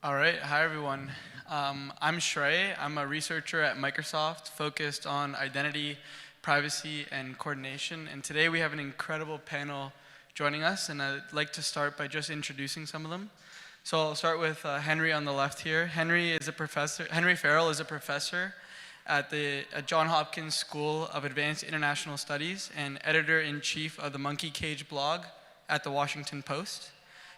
All right, hi everyone. I'm Shrey. I'm a researcher at Microsoft focused on identity, privacy, and coordination. And today we have an incredible panel joining us, and I'd like to start by just introducing some of them. So I'll start with Henry on the left here. Henry Farrell is a professor at John Hopkins School of Advanced International Studies and editor-in-chief of the Monkey Cage blog at the Washington Post.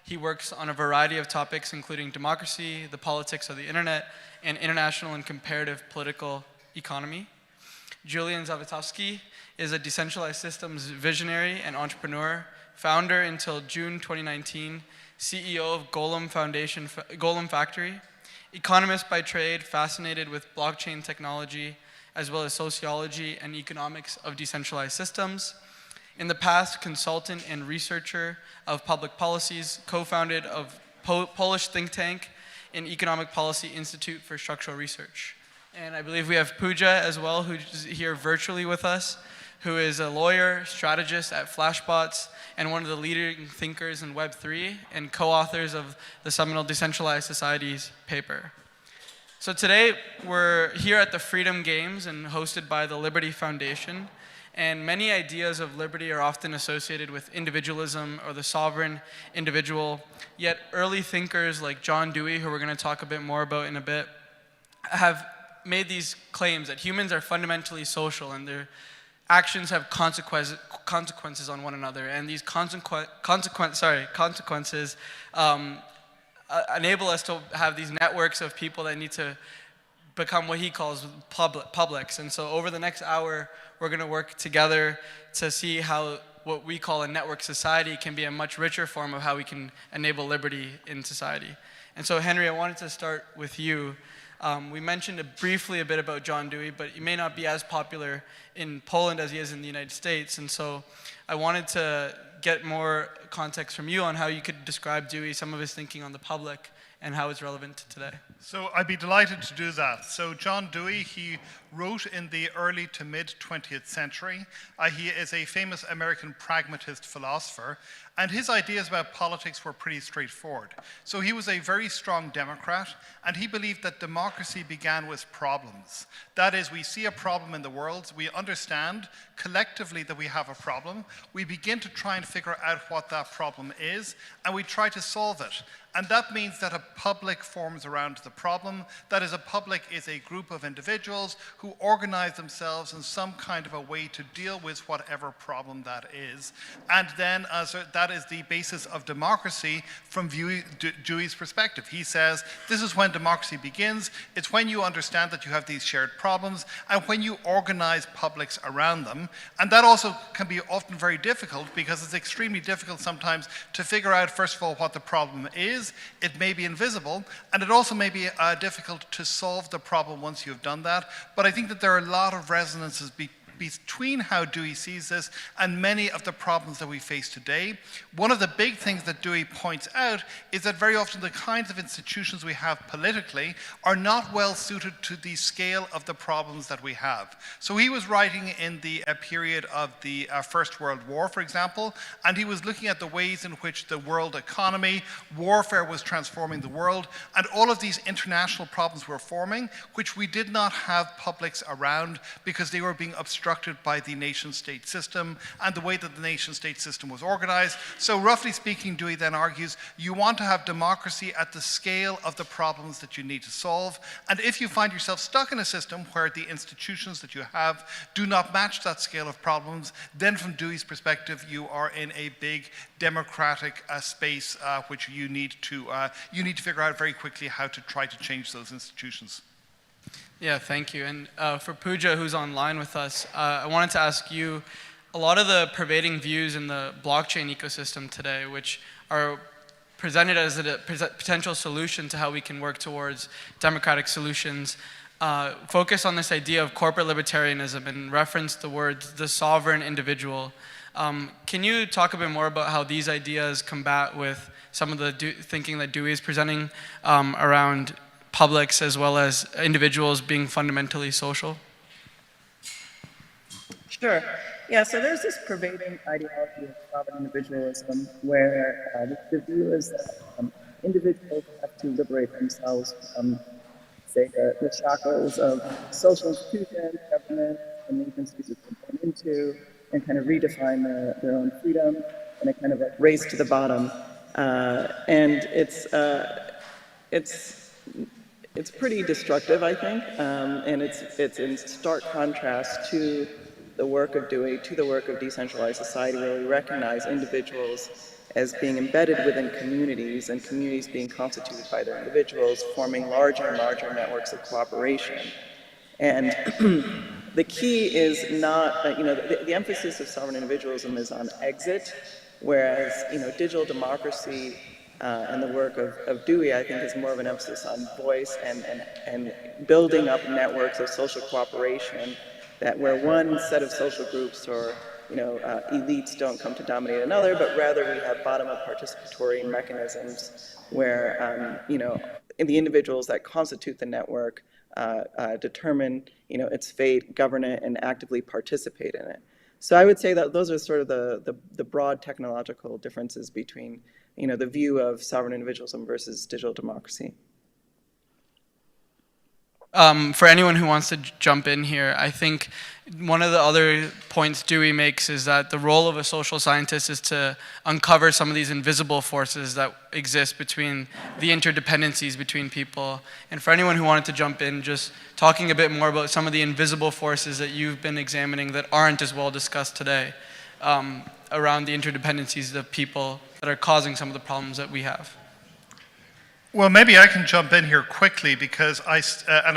He works on a variety of topics, including democracy, the politics of the internet, and international and comparative political economy. Julian Zawistowski is a decentralized systems visionary and entrepreneur, founder until June 2019, CEO of Golem Foundation, Golem Factory, economist by trade, fascinated with blockchain technology, as well as sociology and economics of decentralized systems. In the past, consultant and researcher of public policies, co-founded of Polish think tank and Economic Policy Institute for Structural Research. And I believe we have Puja as well, who's here virtually with us, who is a lawyer, strategist at Flashbots, and one of the leading thinkers in Web3, and co-authors of the seminal Decentralized Societies paper. So today, we're here at the Freedom Games and hosted by the Liberty Foundation. And many ideas of liberty are often associated with individualism or the sovereign individual, yet early thinkers like John Dewey, who we're going to talk a bit more about in a bit, have made these claims that humans are fundamentally social and their actions have consequences on one another, and these consequences enable us to have these networks of people that need to become what he calls publics. And so over the next hour, we're going to work together to see how what we call a network society can be a much richer form of how we can enable liberty in society. And so, Henry, I wanted to start with you. We mentioned briefly a bit about John Dewey, but he may not be as popular in Poland as he is in the United States. And so I wanted to get more context from you on how you could describe Dewey, some of his thinking on the public, and how it's relevant to today. So I'd be delighted to do that. So John Dewey, he wrote in the early to mid 20th century. He is a famous American pragmatist philosopher, and his ideas about politics were pretty straightforward. So he was a very strong Democrat, and he believed that democracy began with problems. That is, we see a problem in the world, we understand collectively that we have a problem, we begin to try and figure out what that problem is, and we try to solve it. And that means that a public forms around the problem. That is, a public is a group of individuals who organize themselves in some kind of a way to deal with whatever problem that is. And then that is the basis of democracy from Dewey's perspective. He says, this is when democracy begins. It's when you understand that you have these shared problems and when you organize publics around them. And that also can be often very difficult because it's extremely difficult sometimes to figure out, first of all, what the problem is. It may be invisible, and it also may be difficult to solve the problem once you've done that. But I think that there are a lot of resonances between how Dewey sees this and many of the problems that we face today. One of the big things that Dewey points out is that very often the kinds of institutions we have politically are not well suited to the scale of the problems that we have. So he was writing in the period of the First World War, for example, and he was looking at the ways in which the world economy, warfare was transforming the world, and all of these international problems were forming, which we did not have publics around because they were being obstructed by the nation-state system and the way that the nation-state system was organized. So roughly speaking, Dewey then argues, you want to have democracy at the scale of the problems that you need to solve. And if you find yourself stuck in a system where the institutions that you have do not match that scale of problems, then from Dewey's perspective, you are in a big democratic space which you need to figure out very quickly how to try to change those institutions. Yeah, thank you. And for Puja, who's online with us, I wanted to ask you, a lot of the pervading views in the blockchain ecosystem today, which are presented as a potential solution to how we can work towards democratic solutions, focus on this idea of corporate libertarianism and reference the words, the sovereign individual. Can you talk a bit more about how these ideas combat with some of the thinking that Dewey is presenting around publics as well as individuals being fundamentally social? Sure. Yeah, so there's this pervading ideology of sovereign individualism where the view is that individuals have to liberate themselves from, say, the shackles of social institutions, government, and agencies that they're born into, and kind of redefine their own freedom in a kind of like race to the bottom. And it's pretty destructive, I think, and it's in stark contrast to the work of Dewey, to the work of decentralized society, where we recognize individuals as being embedded within communities, and communities being constituted by their individuals, forming larger and larger networks of cooperation. And the key is not, the emphasis of sovereign individualism is on exit, whereas, digital democracy and the work of Dewey, I think, is more of an emphasis on voice and building up networks of social cooperation, that where one set of social groups or elites don't come to dominate another, but rather we have bottom-up participatory mechanisms where the individuals that constitute the network determine its fate, govern it, and actively participate in it. So I would say that those are sort of the broad technological differences between the view of sovereign individualism versus digital democracy. For anyone who wants to jump in here, I think one of the other points Dewey makes is that the role of a social scientist is to uncover some of these invisible forces that exist between the interdependencies between people. And for anyone who wanted to jump in, just talking a bit more about some of the invisible forces that you've been examining that aren't as well discussed today around the interdependencies of people that are causing some of the problems that we have. Well, maybe I can jump in here quickly because I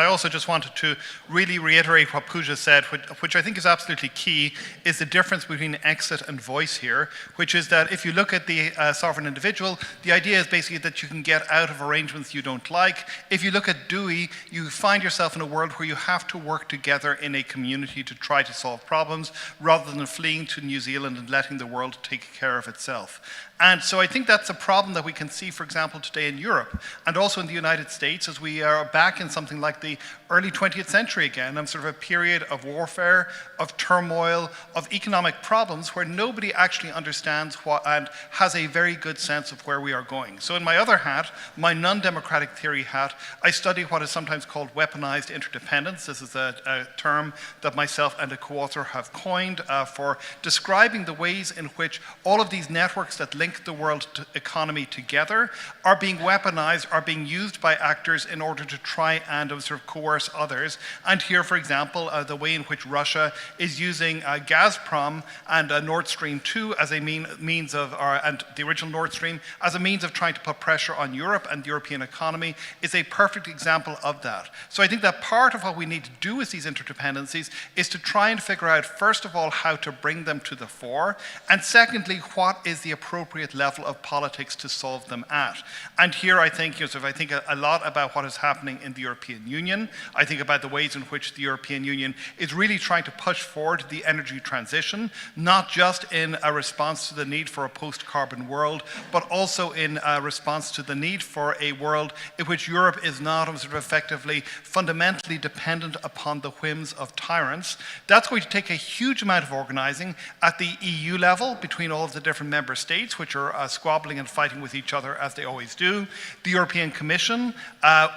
also just wanted to really reiterate what Puja said, which I think is absolutely key, is the difference between exit and voice here, which is that if you look at the sovereign individual, the idea is basically that you can get out of arrangements you don't like. If you look at Dewey, you find yourself in a world where you have to work together in a community to try to solve problems rather than fleeing to New Zealand and letting the world take care of itself. And so I think that's a problem that we can see, for example, today in Europe and also in the United States, as we are back in something like the early 20th century again, and sort of a period of warfare, of turmoil, of economic problems where nobody actually understands what and has a very good sense of where we are going. So in my other hat, my non-democratic theory hat, I study what is sometimes called weaponized interdependence. This is a term that myself and a co-author have coined for describing the ways in which all of these networks that link the world economy together are being weaponized, are being used by actors in order to try and sort of coerce others. And here, for example, the way in which Russia is using Gazprom and Nord Stream 2 as a means of, and the original Nord Stream, as a means of trying to put pressure on Europe and the European economy is a perfect example of that. So I think that part of what we need to do with these interdependencies is to try and figure out, first of all, how to bring them to the fore, and secondly, what is the appropriate level of politics to solve them at. And here I think, I think a lot about what is happening in the European Union. I think about the ways in which the European Union is really trying to push forward the energy transition, not just in a response to the need for a post-carbon world, but also in a response to the need for a world in which Europe is not sort of effectively fundamentally dependent upon the whims of tyrants. That's going to take a huge amount of organizing at the EU level between all of the different member states, which are squabbling and fighting with each other as they always do. The European Commission,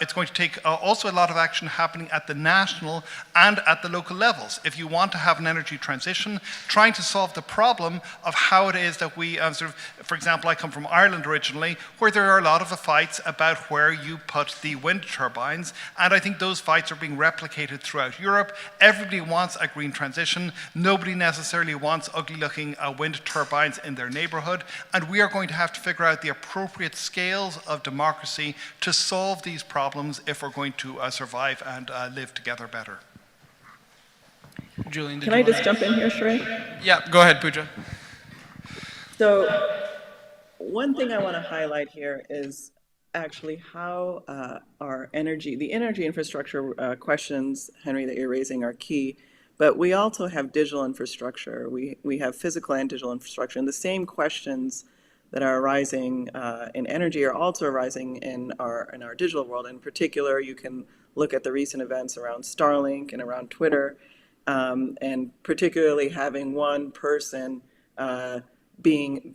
it's going to take also a lot of action happening at the national and at the local levels. If you want to have an energy transition, trying to solve the problem of how it is that we sort of, for example, I come from Ireland originally, where there are a lot of fights about where you put the wind turbines, and I think those fights are being replicated throughout Europe. Everybody wants a green transition. Nobody necessarily wants ugly-looking wind turbines in their neighborhood, and we are going to have to figure out the appropriate scales of democracy to solve these problems if we're going to survive and live together better. Julian, Can I just jump in here, Shrey? Yeah, go ahead, Puja. So one thing I want to highlight here is actually how the energy infrastructure questions, Henry, that you're raising are key. But we also have digital infrastructure. We have physical and digital infrastructure. And the same questions that are arising in energy are also arising in our digital world. In particular, you can look at the recent events around Starlink and around Twitter, and particularly having one person being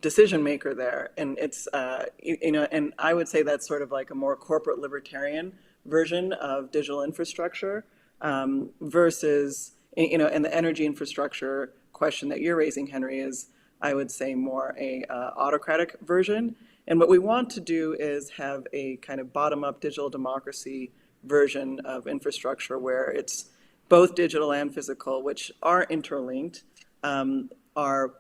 decision maker there, and it's and I would say that's sort of like a more corporate libertarian version of digital infrastructure versus and the energy infrastructure question that you're raising, Henry, is I would say more a autocratic version. And what we want to do is have a kind of bottom-up digital democracy version of infrastructure where it's both digital and physical, which are interlinked, are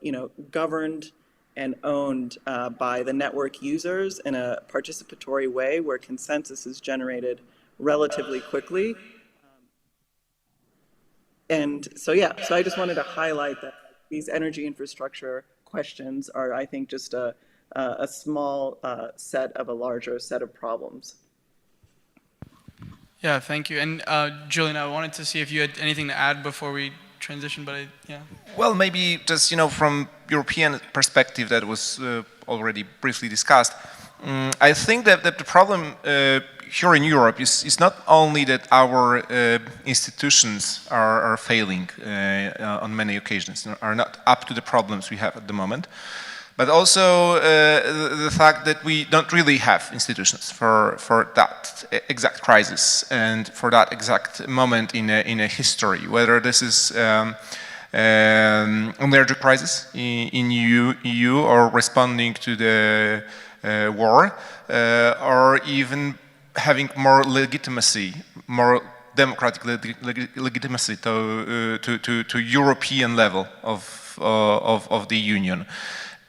governed and owned by the network users in a participatory way where consensus is generated relatively quickly. And so, so I just wanted to highlight that these energy infrastructure questions are, I think, just a small set of a larger set of problems. Yeah, thank you. And Julian, I wanted to see if you had anything to add before we transition, but yeah. Well, maybe just, from European perspective that was already briefly discussed, I think that the problem here in Europe is not only that our institutions are failing on many occasions, are not up to the problems we have at the moment, but also the fact that we don't really have institutions for that exact crisis and for that exact moment in a history, whether this is energy crisis in EU or responding to the war, or even having more legitimacy, more democratic legitimacy to European level of the Union.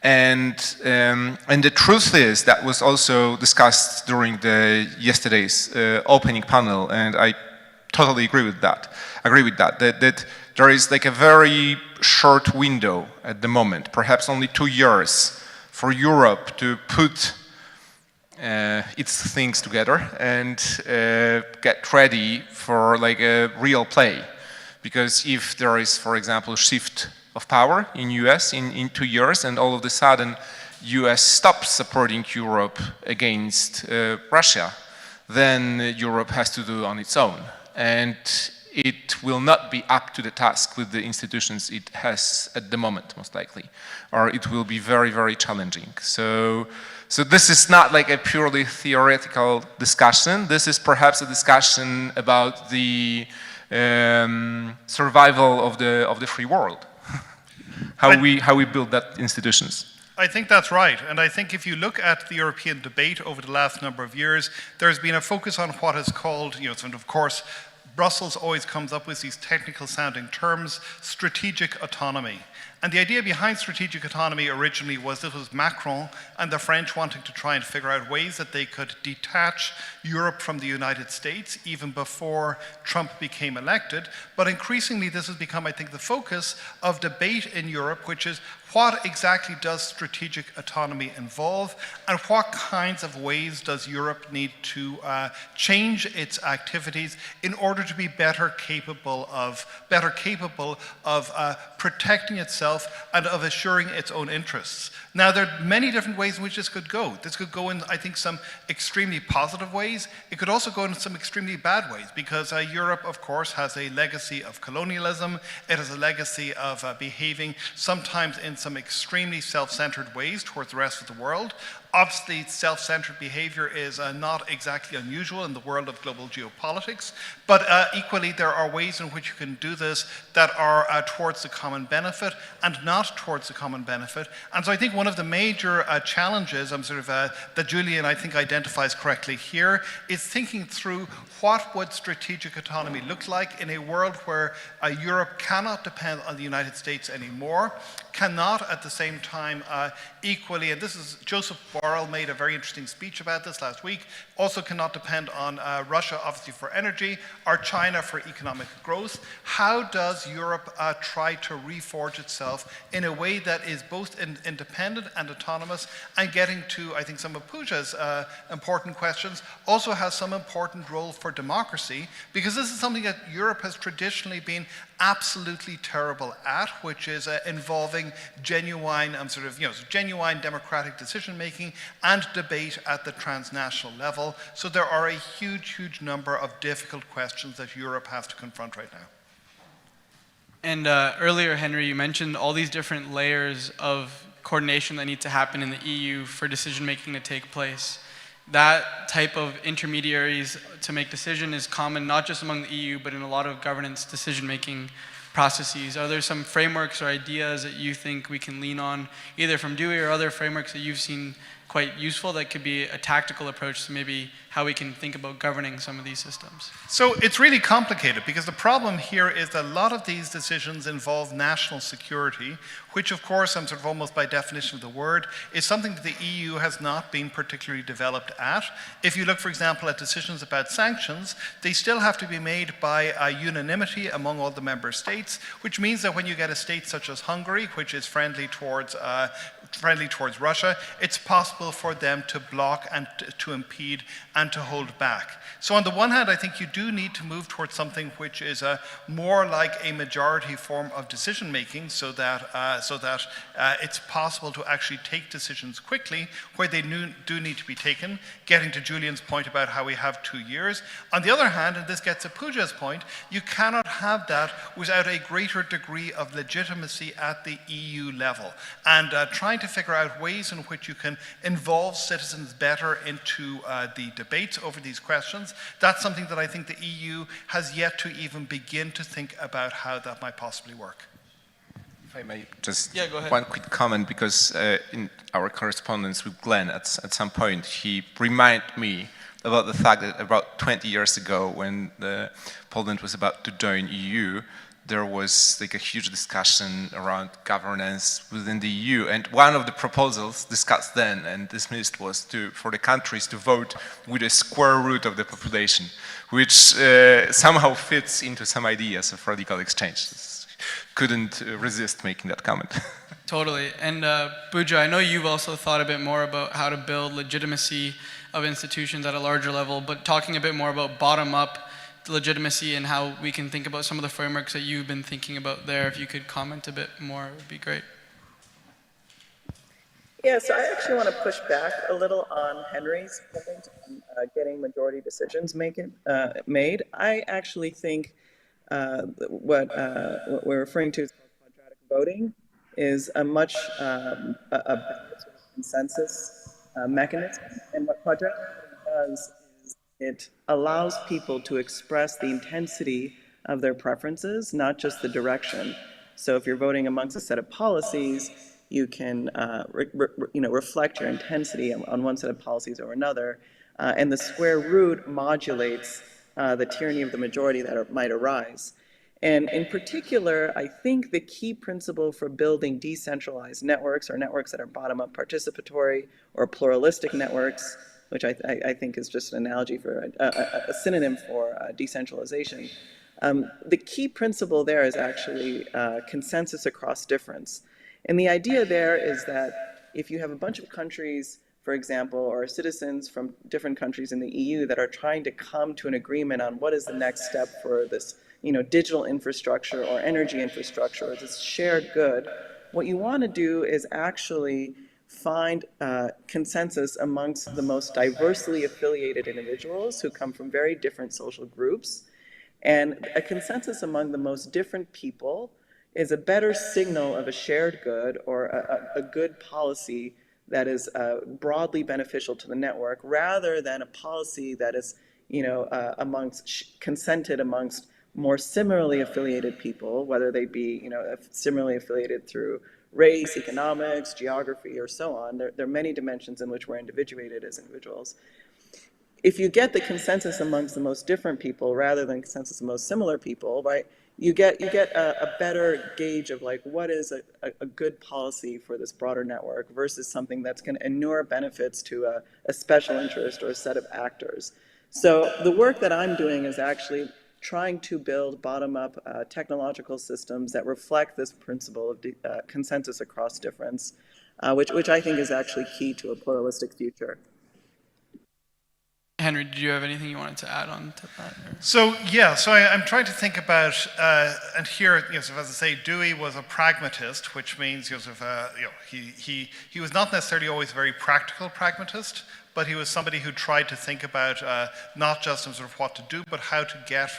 And the truth is, that was also discussed during yesterday's opening panel, and I totally agree with that. That there is like a very short window at the moment, perhaps only 2 years, for Europe to put its things together and get ready for like a real play. Because if there is, for example, a shift of power in US in 2 years, and all of a sudden US stops supporting Europe against Russia, then Europe has to do on its own. And it will not be up to the task with the institutions it has at the moment, most likely. Or it will be very, very challenging. So this is not like a purely theoretical discussion. This is perhaps a discussion about the survival of the free world. How we build that institutions. I think that's right. And I think if you look at the European debate over the last number of years, there's been a focus on what is called, and of course, Brussels always comes up with these technical sounding terms, strategic autonomy. And the idea behind strategic autonomy originally was this was Macron and the French wanting to try and figure out ways that they could detach Europe from the United States even before Trump became elected. But increasingly this has become, I think, the focus of debate in Europe, which is what exactly does strategic autonomy involve, and what kinds of ways does Europe need to change its activities in order to be better capable of protecting itself and of assuring its own interests. Now, there are many different ways in which this could go. This could go in, I think, some extremely positive ways. It could also go in some extremely bad ways, because Europe, of course, has a legacy of colonialism. It has a legacy of behaving sometimes in some extremely self-centered ways towards the rest of the world. Obviously, self-centered behavior is not exactly unusual in the world of global geopolitics, but equally there are ways in which you can do this that are towards the common benefit and not towards the common benefit. And so I think one of the major challenges that Julian, I think, identifies correctly here is thinking through what would strategic autonomy look like in a world where Europe cannot depend on the United States anymore, cannot at the same time equally, and this is Joseph Farrell made a very interesting speech about this last week, also cannot depend on Russia, obviously, for energy, or China for economic growth. How does Europe try to reforge itself in a way that is both independent and autonomous, and getting to, I think, some of Puja's important questions, also has some important role for democracy, because this is something that Europe has traditionally been absolutely terrible at, which is involving genuine genuine democratic decision making and debate at the transnational level. So there are a huge number of difficult questions that Europe has to confront right now. And earlier, Henry, you mentioned all these different layers of coordination that needs to happen in the EU for decision making to take place. That type of intermediaries to make decision is common not just among the EU, but in a lot of governance decision making processes. Are there some frameworks or ideas that you think we can lean on, either from Dewey or other frameworks that you've seen quite useful that could be a tactical approach to maybe how we can think about governing some of these systems? So it's really complicated because the problem here is that a lot of these decisions involve national security, which of course, and sort of almost by definition of the word, is something that the EU has not been particularly developed at. If you look, for example, at decisions about sanctions, they still have to be made by unanimity among all the member states, which means that when you get a state such as Hungary, which is friendly towards Russia, it's possible for them to block and to impede and to hold back. So on the one hand, I think you do need to move towards something which is more like a majority form of decision making, so that it's possible to actually take decisions quickly where they do need to be taken, getting to Julian's point about how we have 2 years. On the other hand, and this gets to Puja's point, you cannot have that without a greater degree of legitimacy at the EU level. And trying to figure out ways in which you can involve citizens better into the debates over these questions, that's something that I think the EU has yet to even begin to think about how that might possibly work. If I may just go ahead. one quick comment, because in our correspondence with Glenn, at some point, he reminded me about the fact that about 20 years ago, when Poland was about to join EU, there was like a huge discussion around governance within the EU, and one of the proposals discussed then and dismissed was for the countries to vote with a square root of the population, which somehow fits into some ideas of RadicalxChange. Couldn't resist making that comment. Totally. And Puja, I know you've also thought a bit more about how to build legitimacy of institutions at a larger level, but talking a bit more about bottom-up legitimacy and how we can think about some of the frameworks that you've been thinking about there. If you could comment a bit more, it would be great. Yeah, so I actually want to push back a little on Henry's point on getting majority decisions made. I actually think what we're referring to as quadratic voting is a much a better sort of consensus mechanism. And what quadratic voting does is it allows people to express the intensity of their preferences, not just the direction. So if you're voting amongst a set of policies, you can reflect your intensity on one set of policies or another, and the square root modulates the tyranny of the majority that might arise. And in particular, I think the key principle for building decentralized networks, or networks that are bottom-up participatory or pluralistic networks, which I think is just an analogy for a synonym for decentralization. The key principle there is actually consensus across difference. And the idea there is that if you have a bunch of countries, for example, or citizens from different countries in the EU that are trying to come to an agreement on what is the next step for this, digital infrastructure or energy infrastructure, or this shared good, what you want to do is actually find consensus amongst the most diversely affiliated individuals who come from very different social groups. And a consensus among the most different people is a better signal of a shared good or a good policy that is broadly beneficial to the network, rather than a policy that is, consented amongst more similarly affiliated people, whether they be, similarly affiliated through race, economics, geography, or so on. There are many dimensions in which we're individuated as individuals. If you get the consensus amongst the most different people rather than consensus of most similar people, right, you get a better gauge of like what is a good policy for this broader network versus something that's going to inure benefits to a special interest or a set of actors. So the work that I'm doing is actually trying to build bottom-up technological systems that reflect this principle of consensus across difference, which I think is actually key to a pluralistic future. Henry, did you have anything you wanted to add on to that? So I'm trying to think about, and here, as I say, Dewey was a pragmatist, which means he was not necessarily always a very practical pragmatist, but he was somebody who tried to think about not just in sort of what to do, but how to get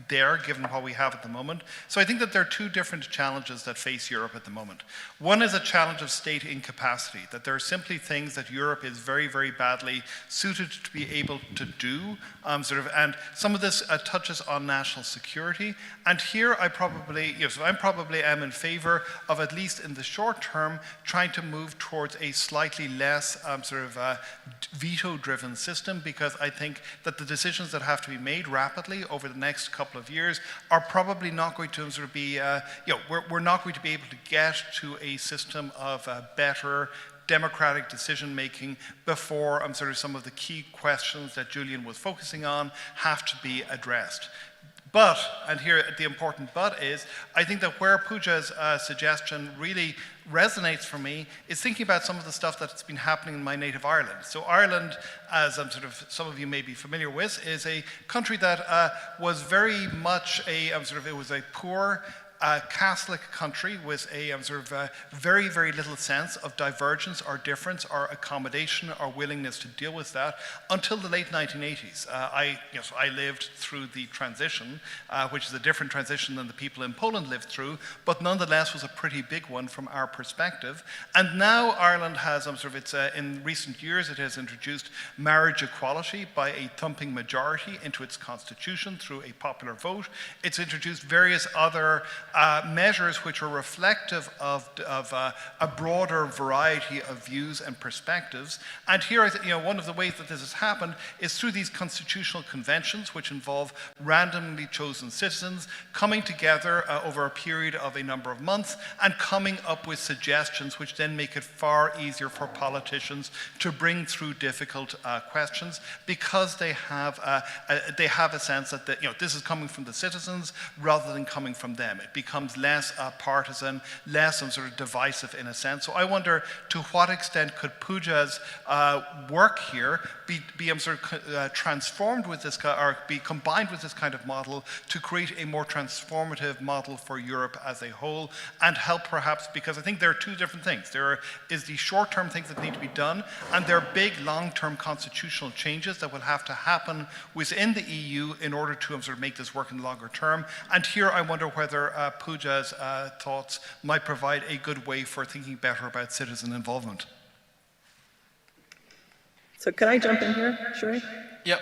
there, given what we have at the moment. So I think that there are two different challenges that face Europe at the moment. One is a challenge of state incapacity, that there are simply things that Europe is very, very badly suited to be able to do, and some of this touches on national security. And here I probably, I probably am in favor of, at least in the short term, trying to move towards a slightly less veto-driven system, because I think that the decisions that have to be made rapidly over the next couple of years are probably not going to be, we're not going to be able to get to a system of better democratic decision-making before some of the key questions that Julian was focusing on have to be addressed. But, and here the important but is, I think that where Puja's suggestion really resonates for me is thinking about some of the stuff that's been happening in my native Ireland. So Ireland, as some of you may be familiar with, is a country that was very much it was a poor Catholic country with a very, very little sense of divergence or difference or accommodation or willingness to deal with that until the late 1980s. I lived through the transition, which is a different transition than the people in Poland lived through, but nonetheless was a pretty big one from our perspective. And now Ireland has, in recent years, it has introduced marriage equality by a thumping majority into its constitution through a popular vote. It's introduced various other measures which are reflective of a broader variety of views and perspectives. And here, one of the ways that this has happened is through these constitutional conventions, which involve randomly chosen citizens coming together over a period of a number of months and coming up with suggestions which then make it far easier for politicians to bring through difficult questions, because they have a sense that this is coming from the citizens rather than coming from them. It becomes less partisan, less divisive in a sense. So I wonder, to what extent could Puja's work here be transformed with this, or be combined with this kind of model to create a more transformative model for Europe as a whole, and help perhaps, because I think there are two different things. There is the short-term things that need to be done, and there are big long-term constitutional changes that will have to happen within the EU in order to make this work in the longer term. And here I wonder whether Puja's thoughts might provide a good way for thinking better about citizen involvement. So can I jump in here, Shrey? Yep.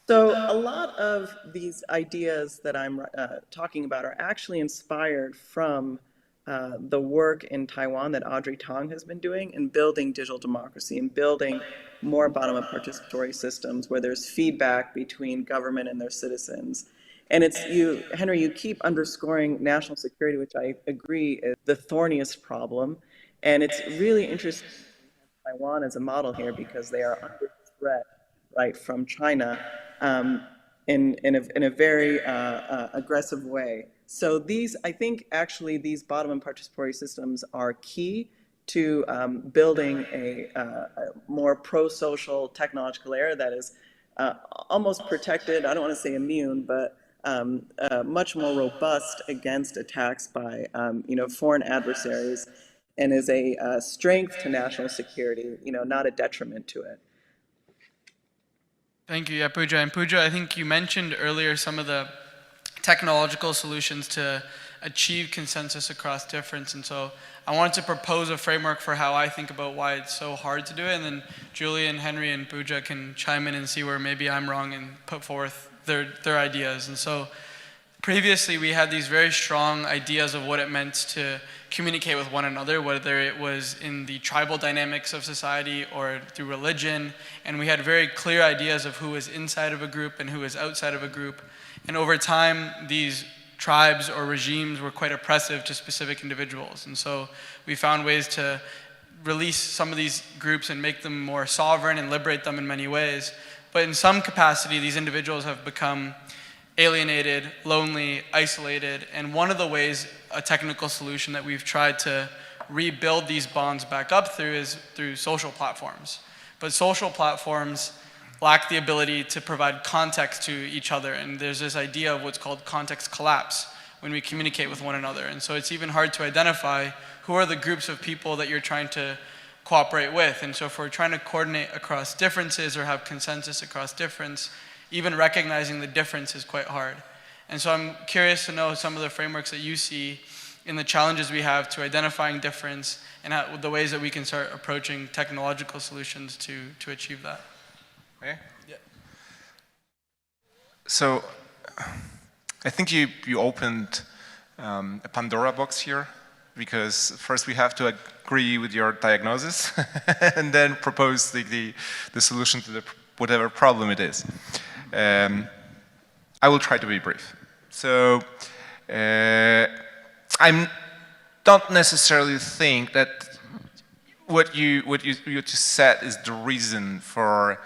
So a lot of these ideas that I'm talking about are actually inspired from the work in Taiwan that Audrey Tong has been doing in building digital democracy and building more bottom-up participatory systems where there's feedback between government and their citizens. And it's Henry, you keep underscoring national security, which I agree is the thorniest problem. And it's really interesting to have Taiwan as a model here, because they are under threat, right, from China in a very aggressive way. So I think actually these bottom-up participatory systems are key to building a more pro-social technological era that is almost protected, I don't want to say immune, but much more robust against attacks by foreign adversaries, and is a strength to national security, not a detriment to it. Thank you, yeah, Puja. And Puja, I think you mentioned earlier some of the technological solutions to achieve consensus across difference, and so I wanted to propose a framework for how I think about why it's so hard to do it, and then Julian, Henry, and Puja can chime in and see where maybe I'm wrong and put forth their ideas. And so previously we had these very strong ideas of what it meant to communicate with one another, whether it was in the tribal dynamics of society or through religion, and we had very clear ideas of who was inside of a group and who was outside of a group. And over time, these tribes or regimes were quite oppressive to specific individuals. And so we found ways to release some of these groups and make them more sovereign and liberate them in many ways. But in some capacity, these individuals have become alienated, lonely, isolated. And one of the ways, a technical solution that we've tried to rebuild these bonds back up through is through social platforms. But social platforms lack the ability to provide context to each other. And there's this idea of what's called context collapse when we communicate with one another. And so it's even hard to identify who are the groups of people that you're trying to cooperate with. And so if we're trying to coordinate across differences or have consensus across difference, even recognizing the difference is quite hard. And so I'm curious to know some of the frameworks that you see in the challenges we have to identifying difference and how, the ways that we can start approaching technological solutions to achieve that. Okay. Yeah. So I think you opened a Pandora box here, because first we have to agree with your diagnosis and then propose the solution to whatever problem it is. I will try to be brief. So I don't necessarily think that what you just said is the reason for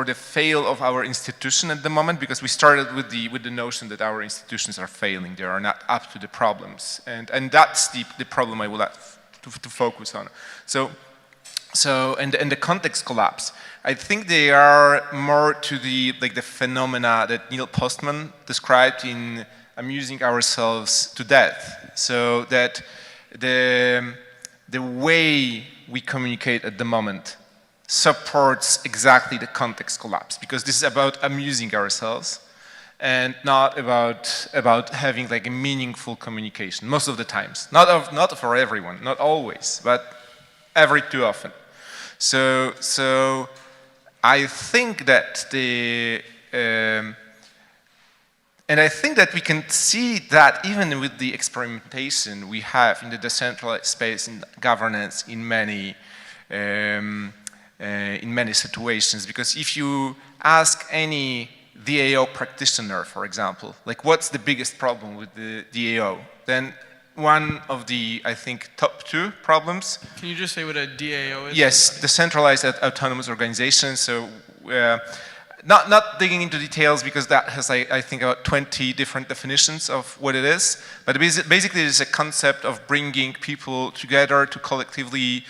the fail of our institution at the moment, because we started with the notion that our institutions are failing, they are not up to the problems, and that's the problem I would like to focus on. So and the context collapse, I think they are more to the phenomena that Neil Postman described in Amusing Ourselves to Death. So that the way we communicate at the moment supports exactly the context collapse, because this is about amusing ourselves and not about having like a meaningful communication most of the times. Not for everyone, not always, but every too often. So I think that and I think that we can see that even with the experimentation we have in the decentralized space, in governance, in many situations. Because if you ask any DAO practitioner, for example, like what's the biggest problem with the DAO, then one of the, I think, top 2 problems. Can you just say what a DAO is? Yes, decentralized autonomous organization. So not digging into details, because that has, I think, about 20 different definitions of what it is. But basically, it's a concept of bringing people together to collectively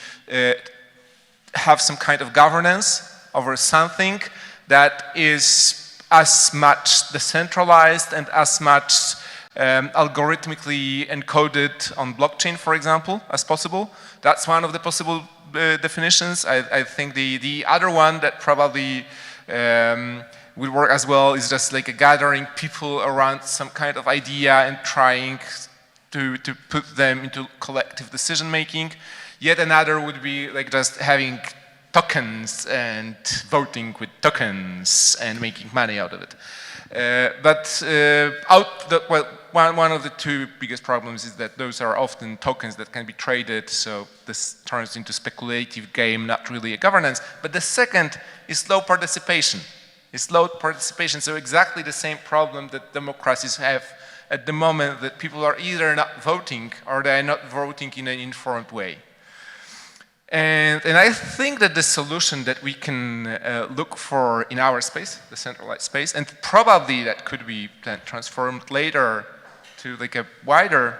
have some kind of governance over something that is as much decentralized and as much algorithmically encoded on blockchain, for example, as possible. That's one of the possible definitions. I think the other one that probably will work as well is just like a gathering people around some kind of idea and trying to put them into collective decision making. Yet another would be like just having tokens and voting with tokens and making money out of it. One of the 2 biggest problems is that those are often tokens that can be traded, so this turns into speculative game, not really a governance. But the second is low participation. It's low participation, so exactly the same problem that democracies have at the moment, that people are either not voting or they are not voting in an informed way. And I think that the solution that we can look for in our space, the centralized space, and probably that could be then transformed later to like a wider,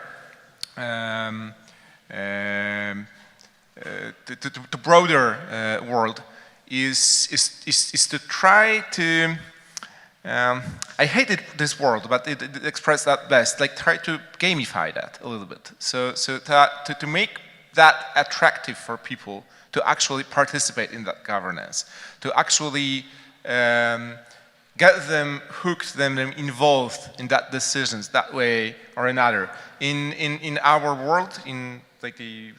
to broader world, is to try to, I hated this word, but it expressed that best, like try to gamify that a little bit. So to make that attractive for people to actually participate in that governance, to actually get them hooked, them involved in that decisions that way or another. In our world, in like the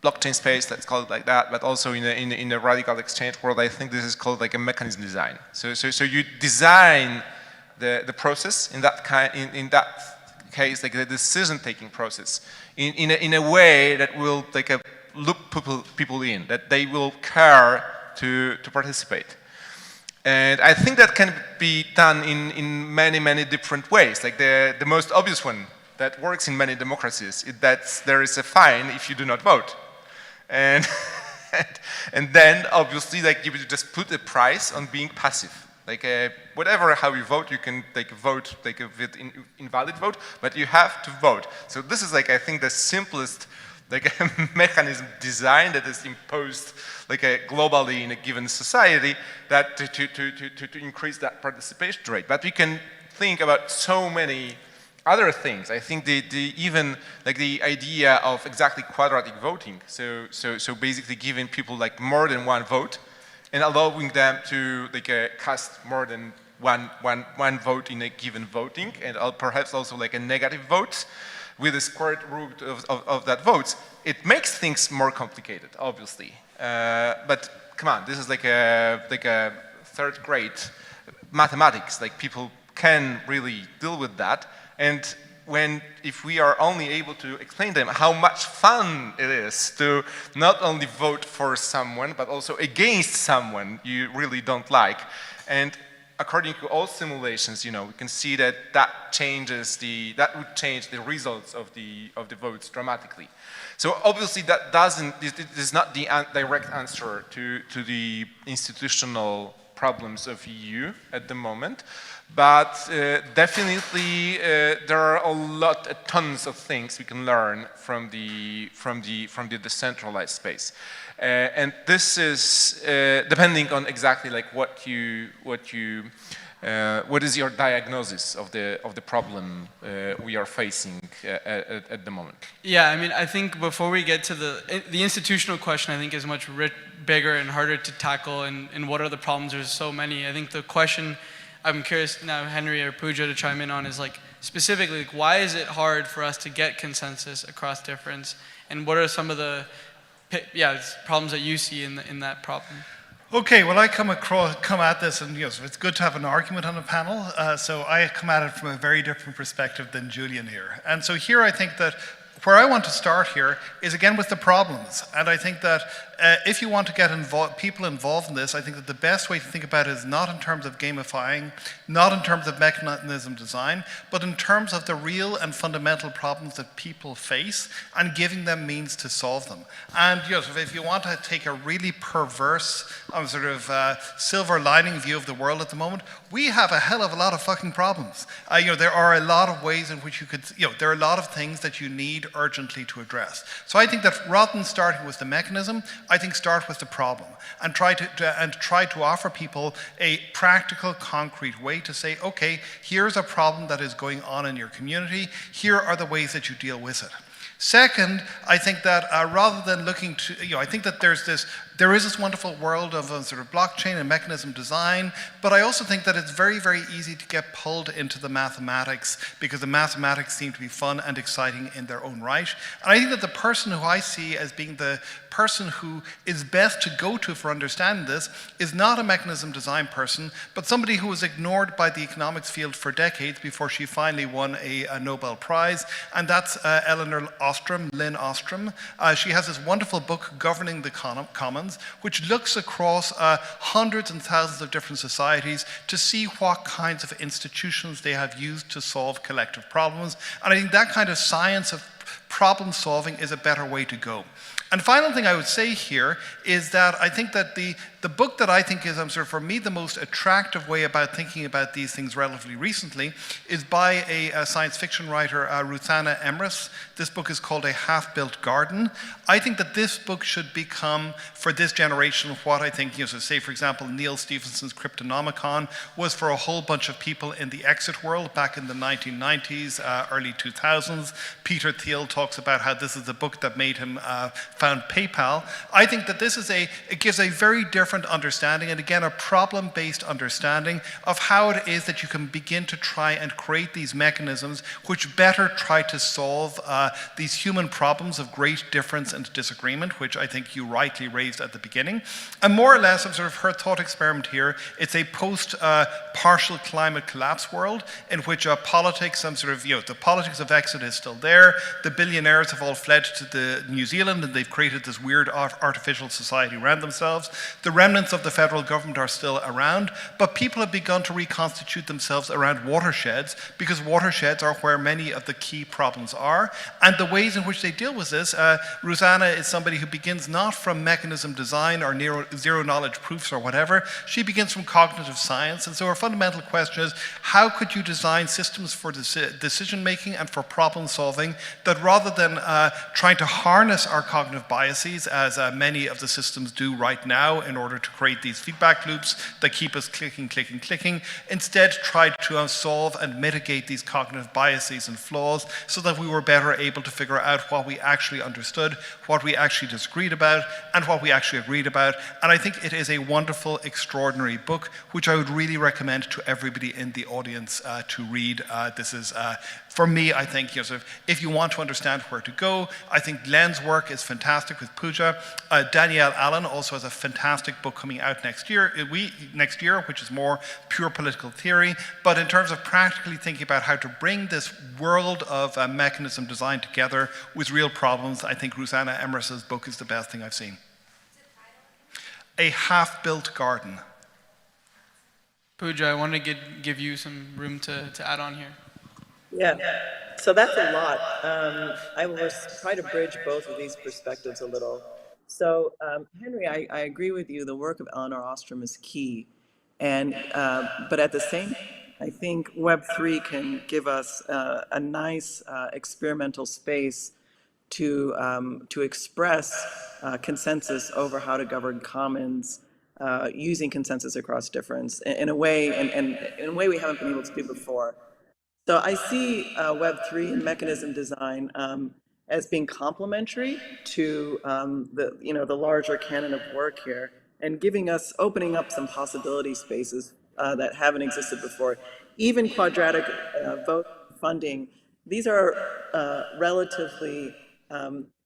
blockchain space, let's call it like that, but also in the RadicalxChange world, I think this is called like a mechanism design. So you design the process in that case, like the decision-taking process, in a way that will like loop people in, that they will care to participate. And I think that can be done in many different ways. Like the most obvious one that works in many democracies is that there is a fine if you do not vote. And and then obviously like you just put a price on being passive. Like whatever how you vote, you can like vote like a invalid vote, but you have to vote. So this is like I think the simplest like a mechanism design that is imposed like globally in a given society that to increase that participation rate. But we can think about so many other things. I think even like the idea of exactly quadratic voting. So basically giving people like more than one vote and allowing them to like cast more than one vote in a given voting, and perhaps also like a negative vote with a square root of that vote. It makes things more complicated, obviously. But come on, this is like a third grade mathematics. Like people can really deal with that. And if we are only able to explain to them how much fun it is to not only vote for someone, but also against someone you really don't like. And according to all simulations, we can see that that would change the results of the votes dramatically. So obviously this is not the direct answer to the institutional problems of EU at the moment, but definitely there are tons of things we can learn from the decentralized space. And this is depending on exactly like what is your diagnosis of the problem we are facing at the moment? Yeah, I mean, I think before we get to the institutional question, I think is much bigger and harder to tackle. And what are the problems? There's so many. I think the question I'm curious now, Henry or Puja, to chime in on is like specifically like, why is it hard for us to get consensus across difference, and what are some of the problems that you see in that problem? Okay, well, I come at this, and so it's good to have an argument on a panel. So I come at it from a very different perspective than Julian here. And so here I think that where I want to start here is again with the problems. And I think that if you want to get people involved in this, I think that the best way to think about it is not in terms of gamifying, not in terms of mechanism design, but in terms of the real and fundamental problems that people face and giving them means to solve them. And if you want to take a really perverse silver lining view of the world at the moment, we have a hell of a lot of fucking problems. There are a lot of ways in which you could, there are a lot of things that you need urgently to address. So I think that rather than starting with the mechanism, I think start with the problem and try to offer people a practical, concrete way to say, okay, here's a problem that is going on in your community. Here are the ways that you deal with it. Second, I think that rather than looking to, I think that there is this wonderful world of sort of blockchain and mechanism design, but I also think that it's very, very easy to get pulled into the mathematics because the mathematics seem to be fun and exciting in their own right. And I think that the person who I see as being the person who is best to go to for understanding this is not a mechanism design person, but somebody who was ignored by the economics field for decades before she finally won a Nobel Prize, and that's Lynn Ostrom. She has this wonderful book, Governing the Commons, which looks across hundreds and thousands of different societies to see what kinds of institutions they have used to solve collective problems. And I think that kind of science of problem solving is a better way to go. And final thing I would say here is that I think that the book that I think is, for me, the most attractive way about thinking about these things relatively recently is by a science fiction writer, Ruthanna Emrys. This book is called A Half-Built Garden. I think that this book should become, for this generation, what I think, so say, for example, Neil Stephenson's Cryptonomicon was for a whole bunch of people in the exit world back in the 1990s, early 2000s. Peter Thiel talks about how this is the book that made him found PayPal. I think that it gives a very different understanding, and again, a problem-based understanding of how it is that you can begin to try and create these mechanisms which better try to solve these human problems of great difference and disagreement, which I think you rightly raised at the beginning. And more or less, her thought experiment here, it's a post-partial climate collapse world in which politics, the politics of exit is still there. The billionaires have all fled to New Zealand, and they've created this weird artificial society around themselves. The remnants of the federal government are still around, but people have begun to reconstitute themselves around watersheds because watersheds are where many of the key problems are. And the ways in which they deal with this, Rosanna is somebody who begins not from mechanism design or zero knowledge proofs or whatever. She begins from cognitive science. And so her fundamental question is, how could you design systems for decision making and for problem solving that rather than trying to harness our cognitive biases, as many of the systems do right now in order order to create these feedback loops that keep us clicking, clicking, clicking. Instead, tried to solve and mitigate these cognitive biases and flaws so that we were better able to figure out what we actually understood, what we actually disagreed about, and what we actually agreed about. And I think it is a wonderful, extraordinary book, which I would really recommend to everybody in the audience to read. This is, for me, I think, sort of, if you want to understand where to go, I think Len's work is fantastic with Puja. Danielle Allen also has a fantastic book coming out next year, which is more pure political theory. But in terms of practically thinking about how to bring this world of mechanism design together with real problems, I think Rosanna Emrys's book is the best thing I've seen. A Half-Built Garden. Puja, I want to give you some room to add on here. Yeah, so that's a lot. I will try to bridge both of these perspectives a little. So, Henry, I agree with you. The work of Elinor Ostrom is key. And, but at the same, I think Web3 can give us a nice experimental space to express consensus over how to govern commons using consensus across difference in a way, and in a way we haven't been able to do before. So I see Web3 and mechanism design as being complementary to the larger canon of work here, and opening up some possibility spaces that haven't existed before. Even quadratic vote funding, these are relatively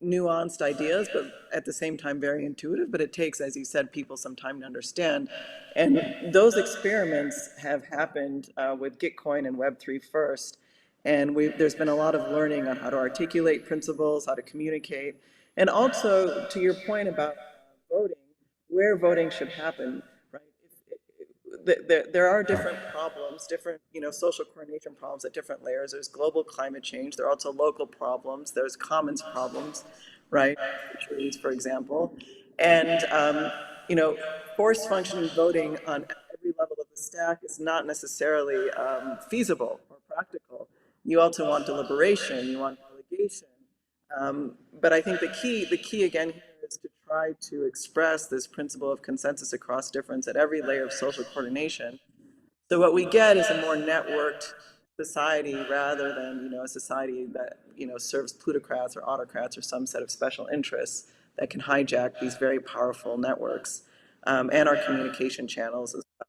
nuanced ideas, but at the same time very intuitive, but it takes, as you said, people some time to understand. And those experiments have happened with Gitcoin and Web3 first, and there's been a lot of learning on how to articulate principles, how to communicate, and also, to your point about voting, where voting should happen, right? There are different problems, different social coordination problems at different layers. There's global climate change. There are also local problems. There's commons problems, right? Trees, for example, and forced functioning voting on every level of the stack is not necessarily feasible or practical. You also want deliberation. You want delegation. But I think the key again here is to try to express this principle of consensus across difference at every layer of social coordination. So what we get is a more networked society rather than a society that serves plutocrats or autocrats or some set of special interests that can hijack these very powerful networks and our communication channels as well.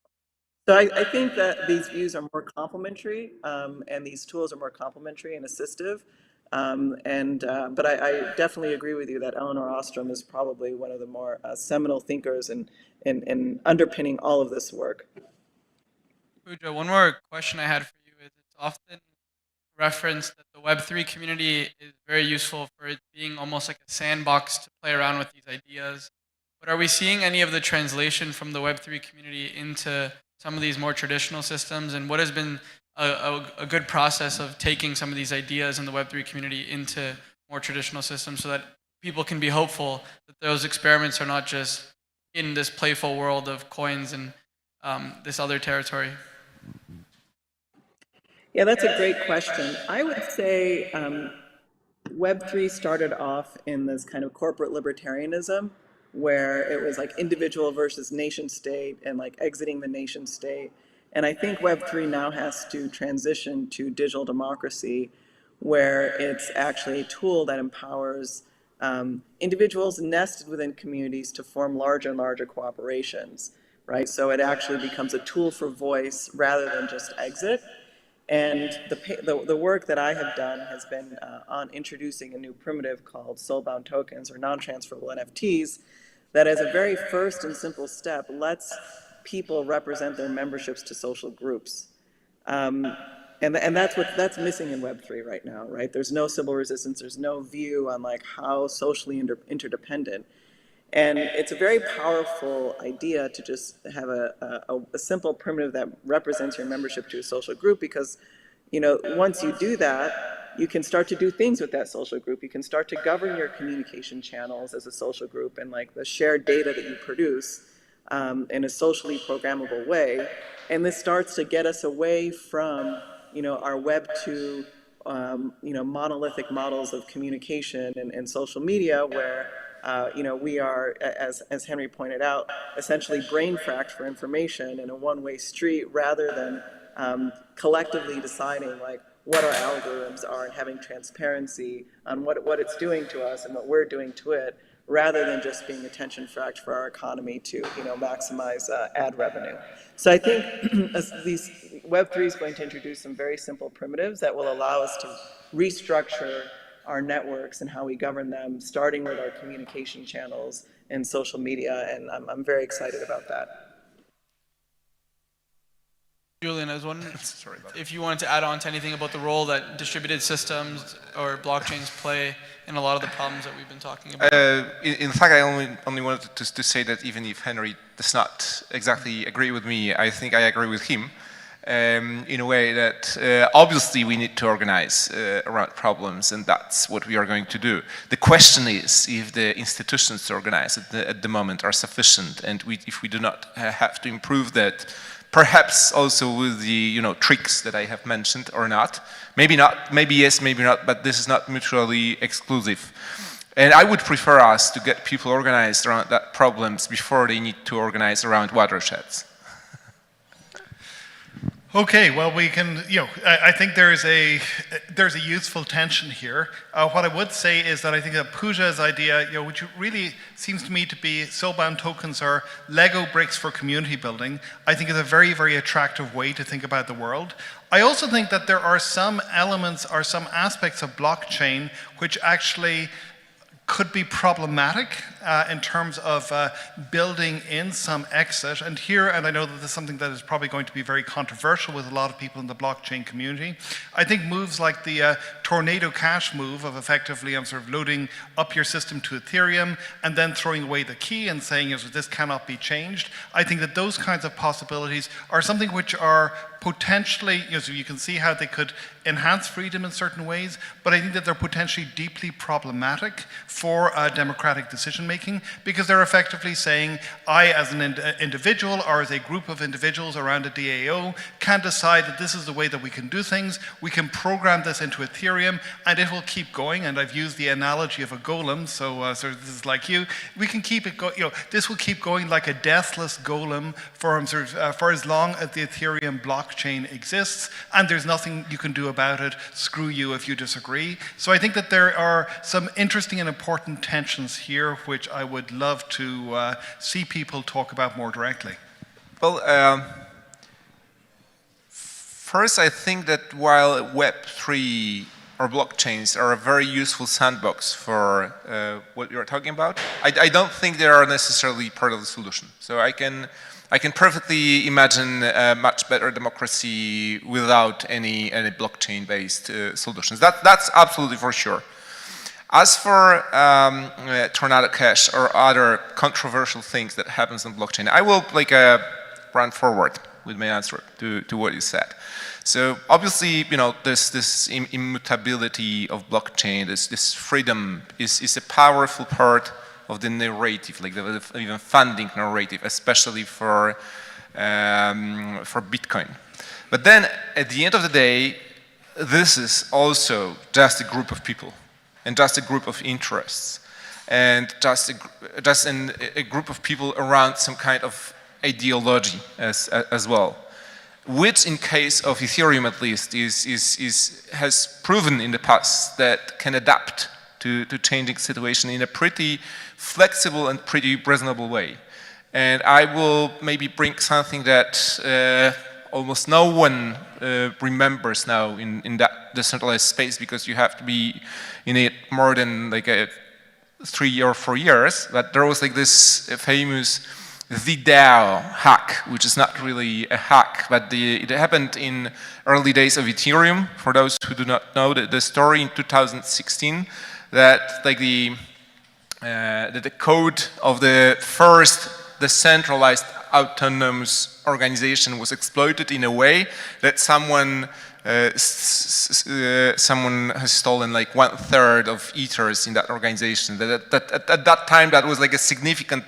So I think that these views are more complementary and these tools are more complementary and assistive. But I definitely agree with you that Elinor Ostrom is probably one of the more seminal thinkers in underpinning all of this work. Puja, one more question I had for you is it's often referenced that the Web3 community is very useful for it being almost like a sandbox to play around with these ideas. But are we seeing any of the translation from the Web3 community into some of these more traditional systems? And what has been a good process of taking some of these ideas in the Web3 community into more traditional systems so that people can be hopeful that those experiments are not just in this playful world of coins and this other territory? Yeah, that's a great question. I would say Web3 started off in this kind of corporate libertarianism where it was like individual versus nation state and like exiting the nation state. And I think Web3 now has to transition to digital democracy where it's actually a tool that empowers individuals nested within communities to form larger and larger cooperations, right? So it actually becomes a tool for voice rather than just exit. And the work that I have done has been on introducing a new primitive called soulbound tokens or non-transferable NFTs that as a very first and simple step lets people represent their memberships to social groups. And that's missing in Web3 right now, right? There's no civil resistance, there's no view on like how socially interdependent. And it's a very powerful idea to just have a simple primitive that represents your membership to a social group because, once you do that, you can start to do things with that social group. You can start to govern your communication channels as a social group and like the shared data that you produce in a socially programmable way. And this starts to get us away from, our Web 2, monolithic models of communication and social media where we are, as Henry pointed out, essentially brain fracked for information in a one-way street rather than collectively deciding like what our algorithms are and having transparency on what it's doing to us and what we're doing to it, rather than just being attention fracked for our economy to maximize ad revenue. So I think Web3 is going to introduce some very simple primitives that will allow us to restructure our networks and how we govern them, starting with our communication channels and social media, and I'm very excited about that. Julian, I was wondering if you wanted to add on to anything about the role that distributed systems or blockchains play in a lot of the problems that we've been talking about. In fact, I only wanted to say that even if Henry does not exactly agree with me, I think I agree with him in a way that obviously we need to organize around problems, and that's what we are going to do. The question is if the institutions organized at the moment are sufficient, and if we do not have to improve that, perhaps also with the tricks that I have mentioned or not. Maybe not, maybe yes, maybe not, but this is not mutually exclusive. And I would prefer us to get people organized around that problems before they need to organize around watersheds. Okay, well, we can, I think there's a useful tension here. What I would say is that I think that Puja's idea, which really seems to me to be soulbound tokens are Lego bricks for community building, I think is a very, very attractive way to think about the world. I also think that there are some elements or some aspects of blockchain which actually could be problematic in terms of building in some exit. And here, and I know that this is something that is probably going to be very controversial with a lot of people in the blockchain community, I think moves like the Tornado Cash move of effectively sort of loading up your system to Ethereum and then throwing away the key and saying this cannot be changed. I think that those kinds of possibilities are something which are potentially, so you can see how they could enhance freedom in certain ways, but I think that they're potentially deeply problematic for democratic decision making, because they're effectively saying, I as an individual or as a group of individuals around a DAO can decide that this is the way that we can do things, we can program this into Ethereum and it will keep going, and I've used the analogy of a golem, so this is like we can keep it going, this will keep going like a deathless golem for as long as the Ethereum blockchain exists, and there's nothing you can do about it, screw you if you disagree. So I think that there are some interesting and important tensions here which I would love to see people talk about more directly. Well, first I think that while Web3 or blockchains are a very useful sandbox for what you're talking about, I don't think they are necessarily part of the solution. So I can perfectly imagine a much better democracy without any blockchain-based solutions. That's absolutely for sure. As for Tornado Cash or other controversial things that happens on blockchain, I will run forward with my answer to what you said. So obviously, this immutability of blockchain, this freedom is a powerful part of the narrative, like the even funding narrative, especially for Bitcoin. But then, at the end of the day, this is also just a group of people, and just a group of interests, and just a group of people around some kind of ideology as well, which, in case of Ethereum at least, has proven in the past that can adapt to changing situation in a pretty flexible and pretty reasonable way. And I will maybe bring something that almost no one remembers now in that decentralized space, because you have to be in it more than 3 or 4 years. But there was this famous the DAO hack, which is not really a hack, but it happened in early days of Ethereum. For those who do not know the story, in 2016, that the code of the first decentralized autonomous organization was exploited in a way that someone has stolen 1/3 of ethers in that organization. At that time, that was a significant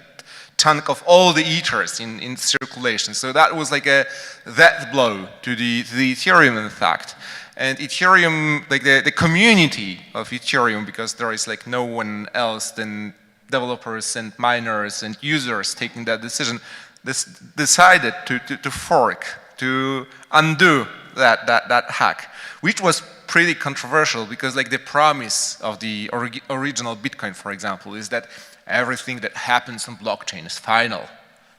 chunk of all the ethers in circulation. So that was a death blow to the Ethereum, in fact. And Ethereum, the community of Ethereum, because there is no one else than developers and miners and users taking that decision, decided to fork, to undo that hack, which was pretty controversial because like the promise of the original Bitcoin, for example, is that everything that happens on blockchain is final.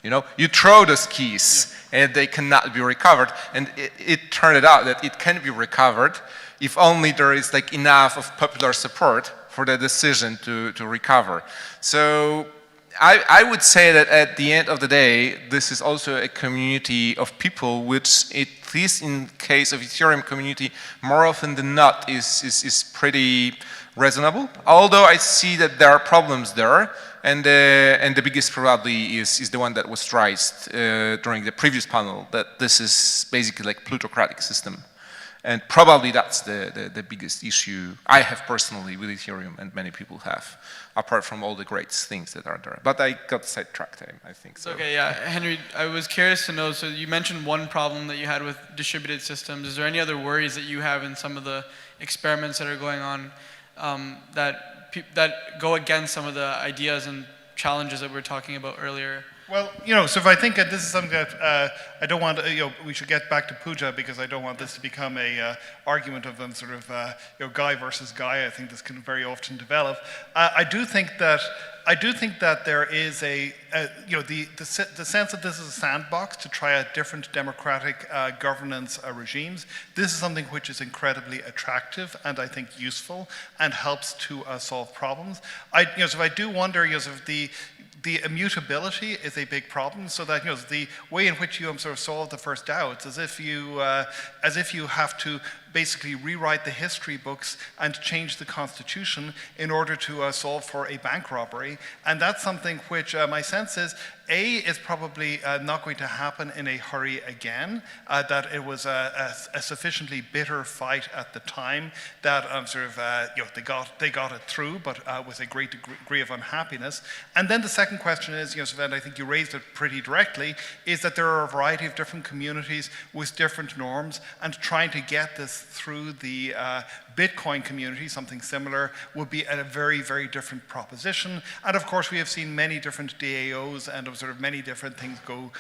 You know, you throw those keys and they cannot be recovered, and it turned out that it can be recovered if only there is like enough of popular support for the decision to recover. So I would say that at the end of the day, this is also a community of people which, at least in case of Ethereum community, more often than not is pretty reasonable. Although I see that there are problems there, and the biggest probably is the one that was raised during the previous panel, that this is basically like plutocratic system. And probably that's the biggest issue I have personally with Ethereum, and many people have, apart from all the great things that are there. But I got sidetracked, I think. So. Okay, yeah. Henry, I was curious to know, so you mentioned one problem that you had with distributed systems. Is there any other worries that you have in some of the experiments that are going on that go against some of the ideas and challenges that we were talking about earlier? Well, you know, so if I think that this is something that I don't want, you know, we should get back to Puja because I don't want this to become a argument of sort of, you know, guy versus guy. I think this can very often develop. I do think that there is you know, the sense that this is a sandbox to try out different democratic governance regimes. This is something which is incredibly attractive and I think useful and helps to solve problems. You know, so I do wonder, you know, sort of the immutability is a big problem, so that, you know, the way in which you sort of solve the first doubts, as if you have to basically rewrite the history books and change the constitution in order to solve for a bank robbery. And that's something which my sense is probably not going to happen in a hurry again, that it was a sufficiently bitter fight at the time that sort of, you know, they got it through, but with a great degree of unhappiness. And then the second question is, you know, Sven, I think you raised it pretty directly, is that there are a variety of different communities with different norms, and trying to get this through the Bitcoin community, something similar, would be a very, very different proposition. And of course, we have seen many different DAOs and sort of many different things go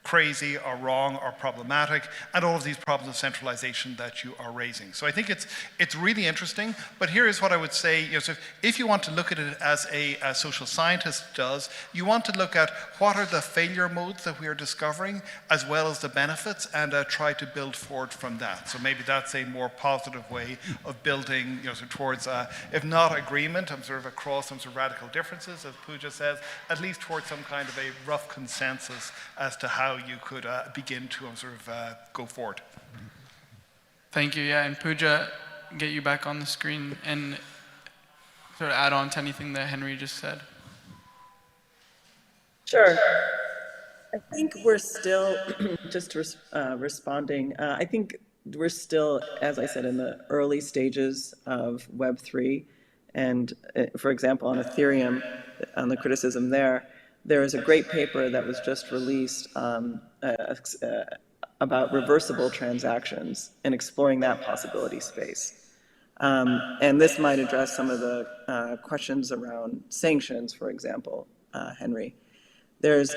crazy or wrong or problematic, and all of these problems of centralization that you are raising. So I think it's really interesting, but here is what I would say, you know, so if you want to look at it as a social scientist does, you want to look at what are the failure modes that we are discovering, as well as the benefits, and try to build forward from that. So maybe that's a more positive way of building, you know, so towards, if not agreement, sort of across some sort of radical differences, as Puja says, at least towards some kind of a rough consensus as to how you could begin to sort of go forward. Thank you, yeah, and Puja, get you back on the screen and sort of add on to anything that Henry just said. Sure. I think we're still, just responding, I think we're still, as I said, in the early stages of Web3. And for example, on Ethereum, on the criticism there is a great paper that was just released about reversible transactions and exploring that possibility space. And this might address some of the questions around sanctions, for example, Henry. There's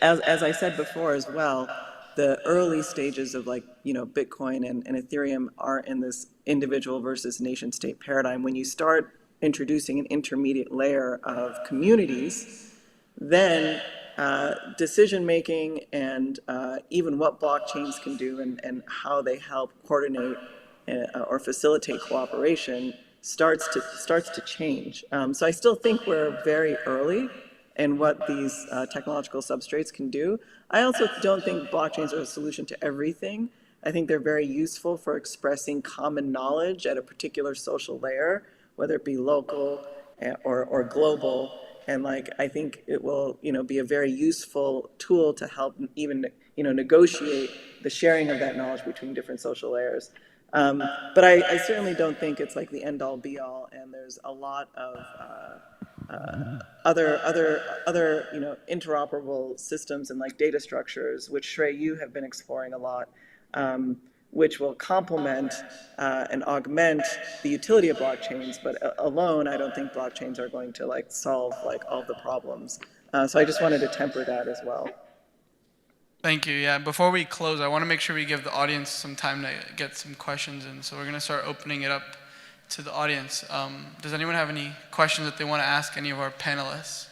as I said before as well, the early stages of, like, you know, Bitcoin and Ethereum are in this individual versus nation state paradigm. When you start introducing an intermediate layer of communities, then decision-making and even what blockchains can do and how they help coordinate or facilitate cooperation starts to change. So I still think we're very early in what these technological substrates can do. I also don't think blockchains are a solution to everything. I think they're very useful for expressing common knowledge at a particular social layer, whether it be local or global. And like, I think it will, you know, be a very useful tool to help even, you know, negotiate the sharing of that knowledge between different social layers. But I certainly don't think it's like the end all be all, and there's a lot of other you know, interoperable systems and like data structures, which Shrey, you have been exploring a lot, which will complement and augment the utility of blockchains, but alone, I don't think blockchains are going to like solve like all the problems. So I just wanted to temper that as well. Thank you. Yeah, before we close, I want to make sure we give the audience some time to get some questions in. So we're going to start opening it up to the audience. Does anyone have any questions that they want to ask any of our panelists?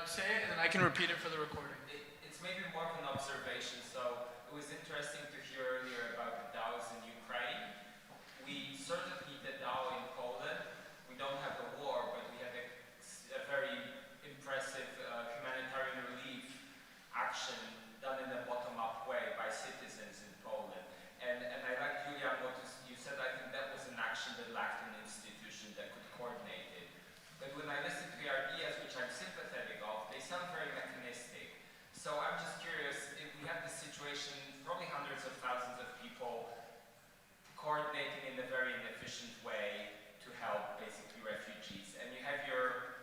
Say it, and then I can repeat it for the recording. It's maybe more of an observation. So it was interesting to hear earlier about the DAOs in Ukraine. We certainly need the DAO in Poland. We don't have a war, but we have a very impressive humanitarian relief action done in a bottom-up way by citizens in Poland. And I like, Julian, what you said. I think that was an action that lacked an institution that could coordinate it. But when I listen to the ideas, which I'm sympathetic of, they sound very mechanistic. So I'm just curious, if we have this situation, probably hundreds of thousands of people coordinating in a very inefficient way to help basically refugees, and you have your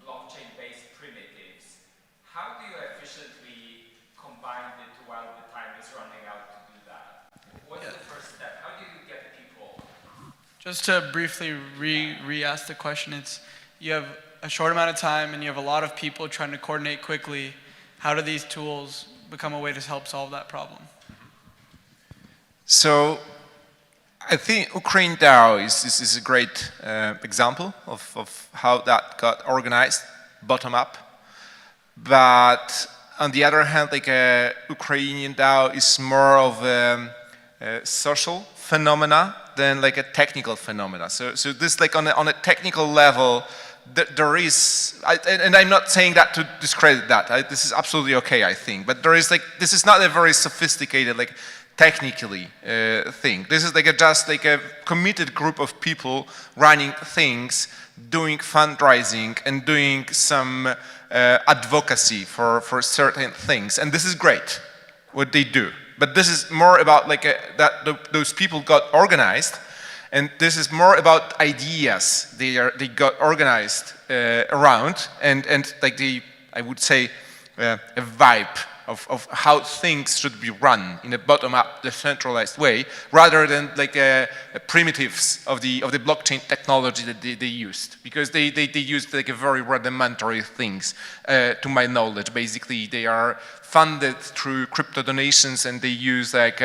blockchain-based primitives, how do you efficiently combine the two while the time is running out to do that? What's the first step? How do you get people? Just to briefly re-ask the question, it's you have a short amount of time and you have a lot of people trying to coordinate quickly. How do these tools become a way to help solve that problem? So I think Ukraine DAO is a great example of how that got organized, bottom up. But on the other hand, like Ukrainian DAO is more of a social phenomena than like a technical phenomena. So this like on a technical level, there is, and I'm not saying that to discredit that. This is absolutely okay, I think. But there is like, this is not a very sophisticated, like technically thing. This is like just like a committed group of people running things, doing fundraising and doing some advocacy for certain things. And this is great, what they do. But this is more about like those people got organized. And this is more about ideas they got organized around, and like I would say, a vibe of how things should be run in a bottom-up, decentralized way, rather than like primitives of the blockchain technology that they used, because they used like a very rudimentary things, to my knowledge. Basically, they are funded through crypto donations, and they use like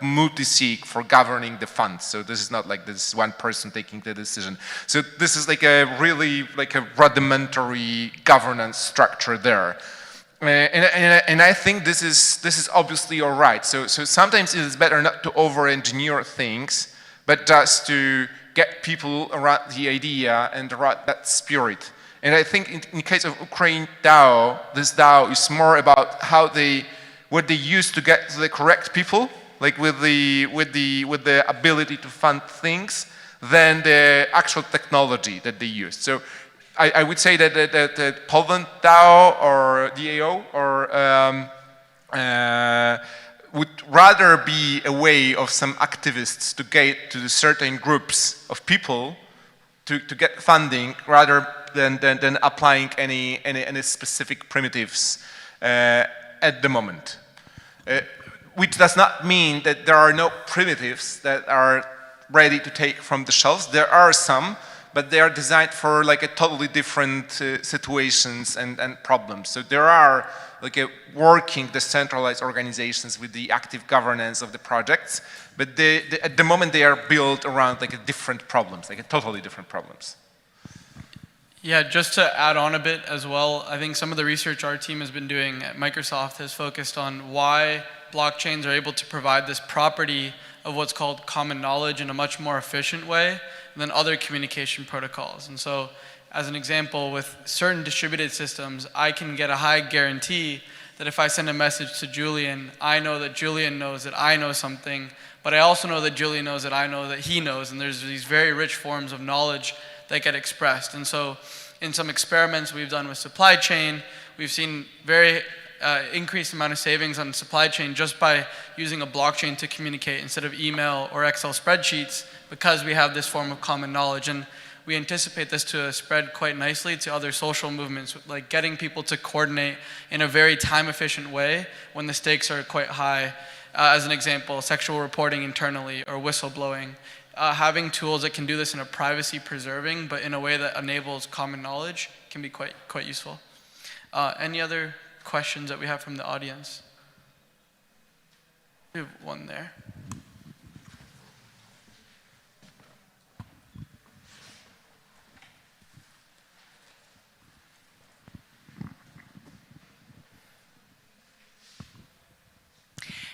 multi-sig for governing the funds. So this is not like this one person taking the decision. So this is like a really like a rudimentary governance structure there. And I think this is obviously all right. So sometimes it is better not to over-engineer things, but just to get people around the idea and around that spirit. And I think in the case of Ukraine DAO, this DAO is more about what they use to get to the correct people, like with the ability to fund things, than the actual technology that they use. So I would say that the Poland DAO or DAO would rather be a way of some activists to get to certain groups of people to get funding, rather than applying any specific primitives at the moment. Which does not mean that there are no primitives that are ready to take from the shelves. There are some, but they are designed for like a totally different situations and problems. So there are like working decentralized organizations with the active governance of the projects, but at the moment they are built around like a different problems, like a totally different problems. Yeah, just to add on a bit as well, I think some of the research our team has been doing at Microsoft has focused on why blockchains are able to provide this property of what's called common knowledge in a much more efficient way than other communication protocols. And so, as an example, with certain distributed systems, I can get a high guarantee that if I send a message to Julian, I know that Julian knows that I know something, but I also know that Julian knows that I know that he knows, and there's these very rich forms of knowledge that get expressed. And so, in some experiments we've done with supply chain, we've seen very increased amount of savings on supply chain just by using a blockchain to communicate instead of email or Excel spreadsheets. because we have this form of common knowledge. And we anticipate this to spread quite nicely to other social movements, like getting people to coordinate in a very time-efficient way when the stakes are quite high. As an example, sexual reporting internally or whistleblowing. Having tools that can do this in a privacy-preserving, but in a way that enables common knowledge can be quite useful. Any other questions that we have from the audience? We have one there.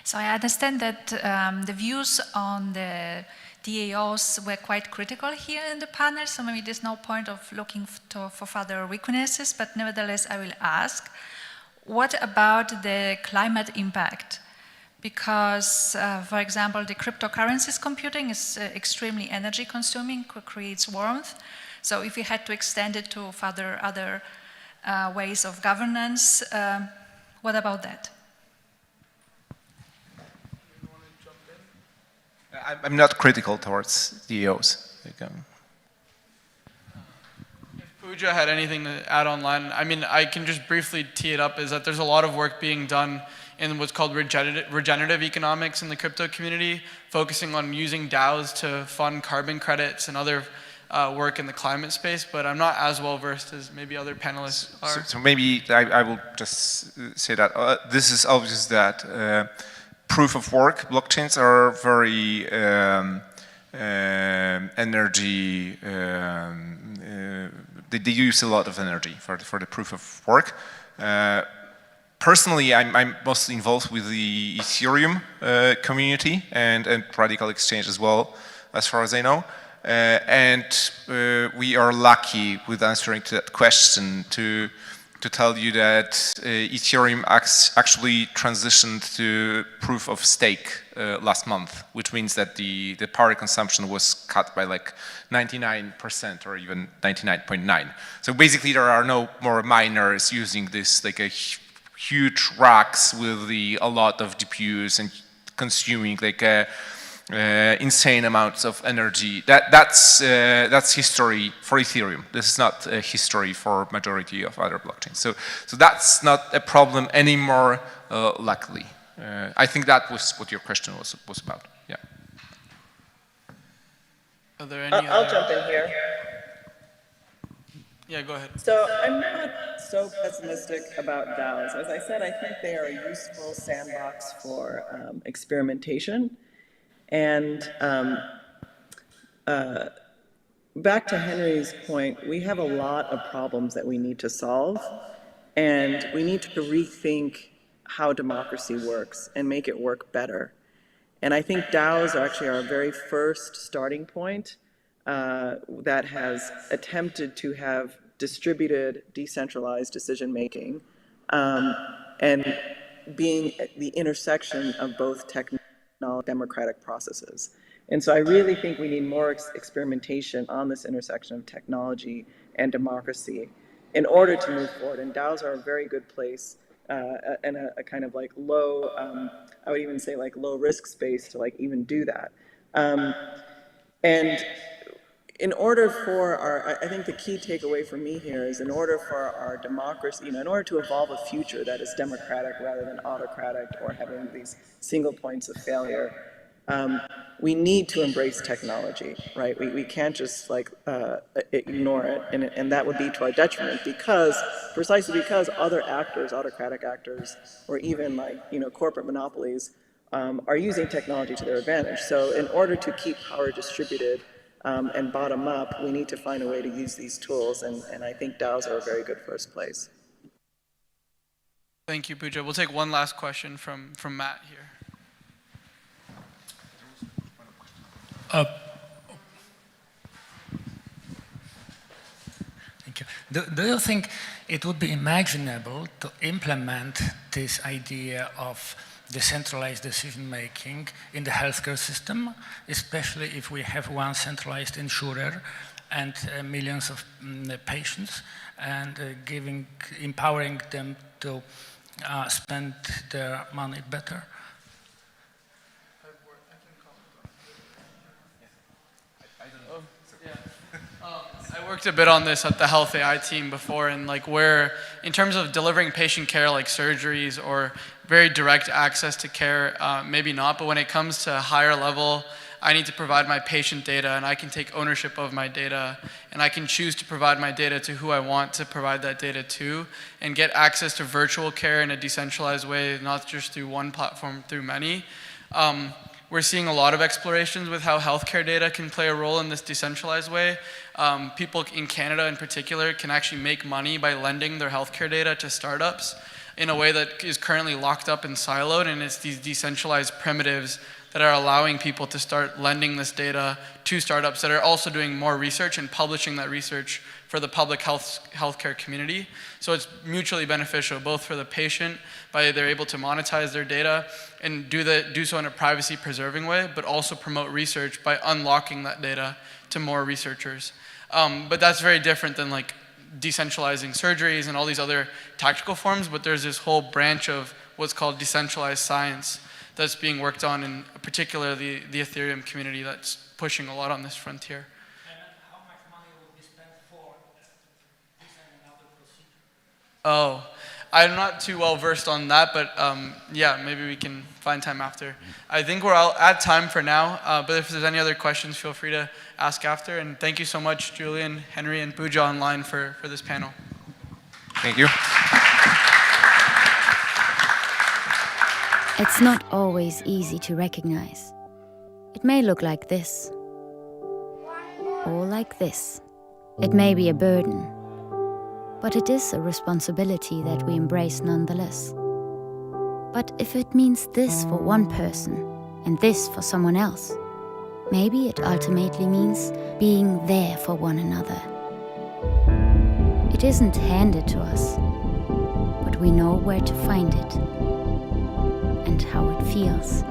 So I understand that the views on the DAOs were quite critical here in the panel, so maybe there's no point of looking for further weaknesses, but nevertheless I will ask, what about the climate impact? Because, for example, the cryptocurrencies computing is extremely energy consuming, creates warmth. So if we had to extend it to further other ways of governance, what about that? I'm not critical towards DAOs. If Puja had anything to add online, I mean, I can just briefly tee it up, is that there's a lot of work being done in what's called regenerative economics in the crypto community, focusing on using DAOs to fund carbon credits and other work in the climate space, but I'm not as well versed as maybe other panelists are. So maybe I will just say that this is obvious that proof of work blockchains are very energy, they use a lot of energy for the proof of work. Personally, I'm mostly involved with the Ethereum community and RadicalxChange as well, as far as I know. We are lucky with answering to that question to tell you that Ethereum actually transitioned to proof of stake last month, which means that the power consumption was cut by like 99% or even 99.9. So basically there are no more miners using this like a huge racks with a lot of GPUs and consuming like insane amounts of energy. That's history for Ethereum. This is not a history for majority of other blockchains. So that's not a problem anymore, luckily. I think that was what your question was about. Yeah. Are there any I'll jump in here. Yeah, go ahead. So I'm not so pessimistic about DAOs. As I said, I think they are a useful sandbox for experimentation. And back to Henry's point, we have a lot of problems that we need to solve, and we need to rethink how democracy works and make it work better. And I think DAOs are actually our very first starting point that has attempted to have distributed, decentralized decision-making and being at the intersection of both technology and democratic processes. And so I really think we need more experimentation on this intersection of technology and democracy in order to move forward. And DAOs are a very good place and a kind of like low, I would even say like low risk space to like even do that. And in order for I think the key takeaway for me here is in order for our democracy, in order to evolve a future that is democratic rather than autocratic or having these single points of failure, we need to embrace technology, right? We can't just like ignore it, and that would be to our detriment precisely because other actors, autocratic actors, or even like, corporate monopolies are using technology to their advantage. So in order to keep power distributed and bottom up, we need to find a way to use these tools, and I think DAOs are a very good first place. Thank you, Puja. We'll take one last question from Matt here. Thank you. Do you think it would be imaginable to implement this idea of decentralized decision-making in the healthcare system, especially if we have one centralized insurer and millions of patients, and empowering them to spend their money better? worked a bit on this at the Health AI team before, and like where, in terms of delivering patient care like surgeries or very direct access to care, maybe not, but when it comes to higher level, I need to provide my patient data and I can take ownership of my data and I can choose to provide my data to who I want to provide that data to and get access to virtual care in a decentralized way, not just through one platform, through many. We're seeing a lot of explorations with how healthcare data can play a role in this decentralized way. People in Canada in particular can actually make money by lending their healthcare data to startups in a way that is currently locked up and siloed, and it's these decentralized primitives that are allowing people to start lending this data to startups that are also doing more research and publishing that research for the public healthcare community. So it's mutually beneficial, both for the patient, by they're able to monetize their data and do so in a privacy-preserving way, but also promote research by unlocking that data to more researchers. But that's very different than like decentralizing surgeries and all these other tactical forms, but there's this whole branch of what's called decentralized science that's being worked on, in particular the Ethereum community that's pushing a lot on this frontier. And how much money will be spent for this and another procedure? Oh, I'm not too well versed on that, but yeah, maybe we can find time after. I think we're all at time for now, but if there's any other questions, feel free to ask after. And thank you so much, Julian, Henry, and Puja online for this panel. Thank you. It's not always easy to recognize. It may look like this, or like this. It may be a burden, but it is a responsibility that we embrace nonetheless. But if it means this for one person and this for someone else, maybe it ultimately means being there for one another. It isn't handed to us, but we know where to find it and how it feels,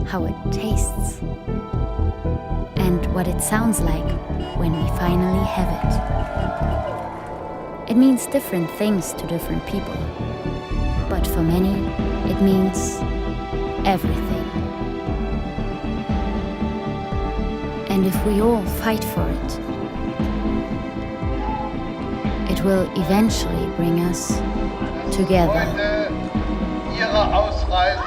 how it tastes, and what it sounds like when we finally have it. It means different things to different people, but for many, it means everything. And if we all fight for it, it will eventually bring us together. Ihre Ausreise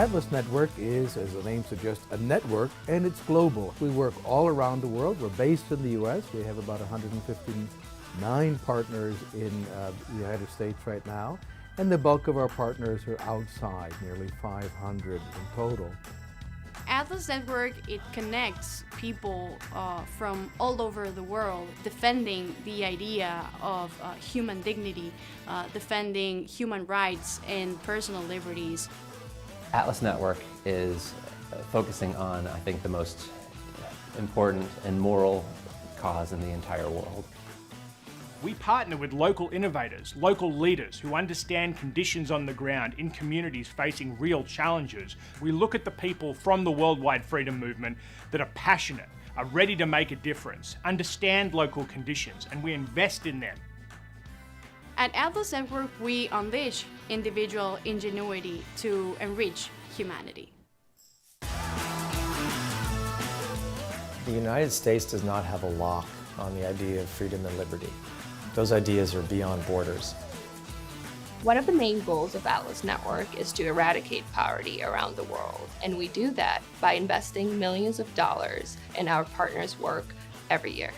Atlas Network is, as the name suggests, a network, and it's global. We work all around the world. We're based in the U.S. We have about 159 partners in the United States right now, and the bulk of our partners are outside, nearly 500 in total. Atlas Network, it connects people from all over the world, defending the idea of human dignity, defending human rights and personal liberties. Atlas Network is focusing on, I think, the most important and moral cause in the entire world. We partner with local innovators, local leaders who understand conditions on the ground in communities facing real challenges. We look at the people from the worldwide freedom movement that are passionate, are ready to make a difference, understand local conditions, and we invest in them. At Atlas Network, we unleash individual ingenuity to enrich humanity. The United States does not have a lock on the idea of freedom and liberty. Those ideas are beyond borders. One of the main goals of Atlas Network is to eradicate poverty around the world, and we do that by investing millions of dollars in our partners' work every year.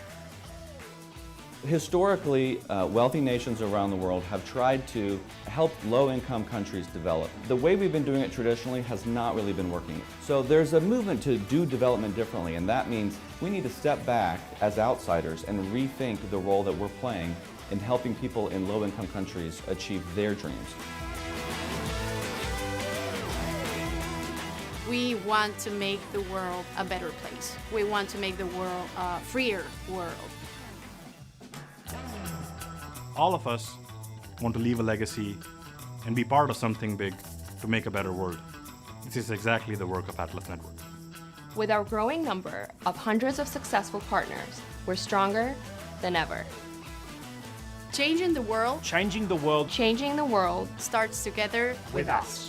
Historically, wealthy nations around the world have tried to help low-income countries develop. The way we've been doing it traditionally has not really been working. So there's a movement to do development differently, and that means we need to step back as outsiders and rethink the role that we're playing in helping people in low-income countries achieve their dreams. We want to make the world a better place. We want to make the world a freer world. All of us want to leave a legacy and be part of something big to make a better world. This is exactly the work of Atlas Network. With our growing number of hundreds of successful partners, we're stronger than ever. Changing the world. Changing the world. Changing the world starts together with us.